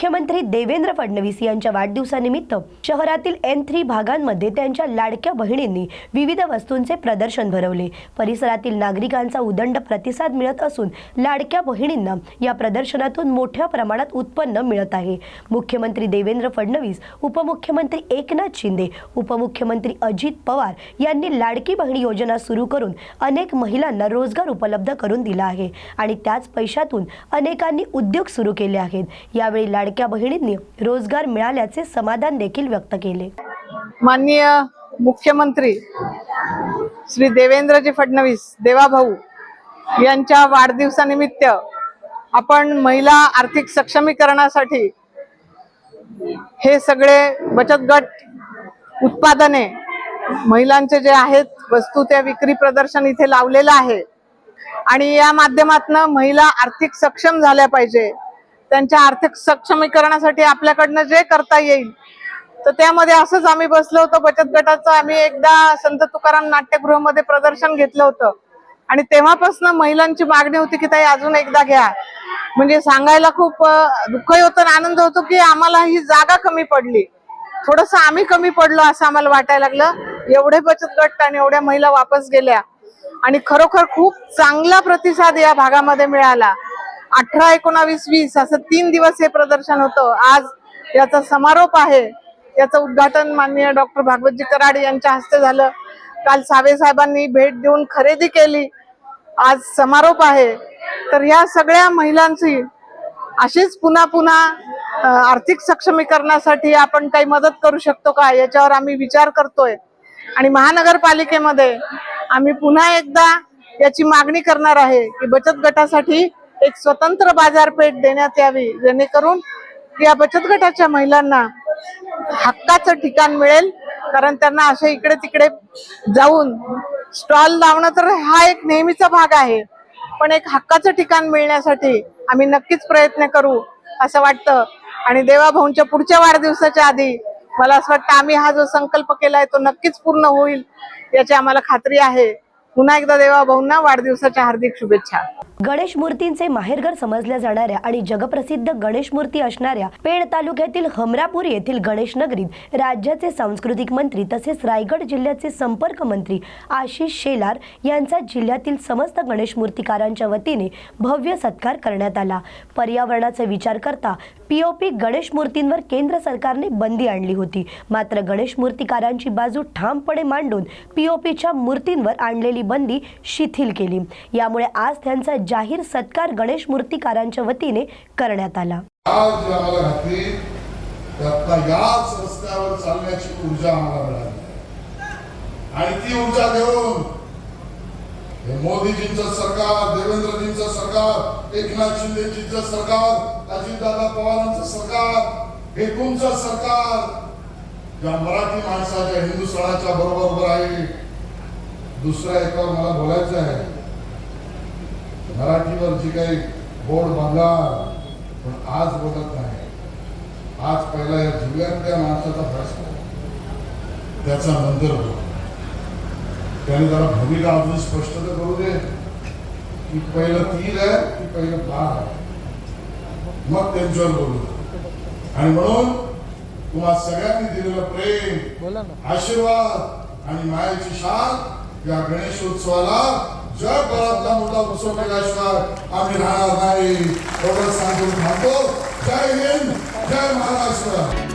मुख्यमंत्री देवेंद्र फडणवीस यांच्या वाढदिवसानिमित्त शहरातील N3 भागांमध्ये त्यांच्या लाडक्या बहिणींनी विविध वस्तूंचे प्रदर्शन भरवले। परिसरातील नागरिकांचा उदंड प्रतिसाद मिळत असून लाडक्या बहिणींना या प्रदर्शनातून मोठ्या प्रमाणात उत्पन्न मिळत आहे। मुख्यमंत्री देवेंद्र फडणवीस, उपमुख्यमंत्री एकनाथ शिंदे, उपमुख्यमंत्री अजित पवार यांनी लाडकी बहीण योजना सुरू करून अनेक महिलांना रोजगार उपलब्ध करून दिला आहे आणि त्याच पैशातून अनेकांनी उद्योग सुरू केले आहेत। यावेळी लाडक्या बहिणींनी रोजगार मिळाल्याचे समाधान देखील व्यक्त केले। माननीय मुख्यमंत्री श्री देवेंद्रजी फडणवीस देवाभाऊ यांच्या वाढदिवसानिमित्त आपण महिला आर्थिक सक्षमीकरणासाठी हे सगळे बचत गट उत्पादने महिलांचे जे आहेत वस्तू त्या विक्री प्रदर्शन इथे लावलेलं आहे आणि या माध्यमातून महिला आर्थिक सक्षम झाल्या पाहिजे। त्यांच्या आर्थिक सक्षमीकरणासाठी आपल्याकडनं जे करता येईल तर त्यामध्ये असंच आम्ही बसलो होतो बचत गटाचं। आम्ही एकदा संत तुकाराम नाट्यगृहामध्ये प्रदर्शन घेतलं होतं आणि तेव्हापासून महिलांची मागणी होती की ताई अजून एकदा घ्या। म्हणजे सांगायला खूप दुःखही होतं आणि आनंद होतो की आम्हाला ही जागा कमी पडली, थोडंसं आम्ही कमी पडलो असं आम्हाला वाटायला लागलं। एवढे बचत गट आणि एवढ्या महिला वापस गेल्या आणि खरोखर खूप चांगला प्रतिसाद या भागामध्ये मिळाला। 18, 19, 20 असं 3 दिवस हे प्रदर्शन होतं। आज याचा समारोप आहे। याचं उद्घाटन माननीय डॉक्टर भागवतजी कराड यांच्या हस्ते झालं। काल सावे साहेबांनी भेट देऊन खरेदी केली। आज समारोप आहे। तर या सगळ्या महिलांची अशीच पुन्हा पुन्हा आर्थिक सक्षमीकरणासाठी आपण काही मदत करू शकतो का याच्यावर आम्ही विचार करतोय आणि महानगरपालिकेमध्ये आम्ही पुन्हा एकदा याची मागणी करणार आहे की बचत गटासाठी एक स्वतंत्र बाजारपेठ देण्यात यावी, जेणेकरून या बचत गटाच्या महिलांना हक्काचं ठिकाण मिळेल। कारण त्यांना असे इकडे तिकडे जाऊन स्टॉल लावणं तर हा एक नेहमीचा भाग आहे, पण एक हक्काचं ठिकाण मिळण्यासाठी आम्ही नक्कीच प्रयत्न करू असं वाटतं। आणि देवाभाऊंच्या पुढच्या वाढदिवसाच्या आधी मला असं वाटतं आम्ही हा जो संकल्प केलाय तो नक्कीच पूर्ण होईल याची आम्हाला खात्री आहे। पुन्हा एकदा देवाभाऊंना वाढदिवसाच्या हार्दिक शुभेच्छा। गणेश मूर्तींचे माहेरघर समजल्या जाणाऱ्या आणि जगप्रसिद्ध गणेश मूर्ती असणाऱ्या पेण तालुक्यातील हमरापूर येथील गणेश नगरीत राज्याचे सांस्कृतिक मंत्री तसेच रायगड जिल्ह्याचे संपर्क मंत्री आशिष शेलार यांचा जिल्ह्यातील समस्त गणेश मूर्तिकारांच्या वतीने भव्य सत्कार करण्यात आला। पर्यावरणाचा विचार करता POP गणेश मूर्तींवर केंद्र सरकारने बंदी आणली होती, मात्र गणेश मूर्तिकारांची बाजू ठामपणे मांडून POPच्या मूर्तींवर आणलेली बंदी शिथिल केली। यामुळे आज त्यांचा जाहीर सत्कार गणेश मूर्तिकारांच्या वतीने करण्यात आला। आज आम्हाला घातली त्यातला याच रस्त्यावर चालण्याची ऊर्जा आम्हाला मिळाली आणि ती ऊर्जा देऊन हे मोदीजींचं सरकार, देवेंद्रजींचं सरकार, एकनाथ शिंदेजींचं सरकार, अजितदादा पवारांचं सरकार, हे तुमचं सरकार या मराठी माणसाच्या हिंदू सणाच्या बरोबर आहे। दुसऱ्या एकावर मला बोलायचं आहे, मराठीवर जी काही बोर्ड बांधला पण आज बोलत नाही। आज पहिला या जिल्ह्यातल्या माणसाचा प्रश्न त्याचा नंतर होतो, त्याने जरा भूमिका अजून स्पष्ट तर करू दे की पहिलं 3 आहे की पहिलं 12 आहे, मग त्यांच्यावर बोलू। आणि म्हणून तुम्हा सगळ्यांनी दिलेलं प्रेम, आशीर्वाद आणि मायाची शान या गणेशोत्सवाला जगभरातला मोठा उत्सव केल्याशिवाय आम्ही राहणार नाही एवढं सांगून थांबतो। जय हिंद, जय महाराष्ट्र।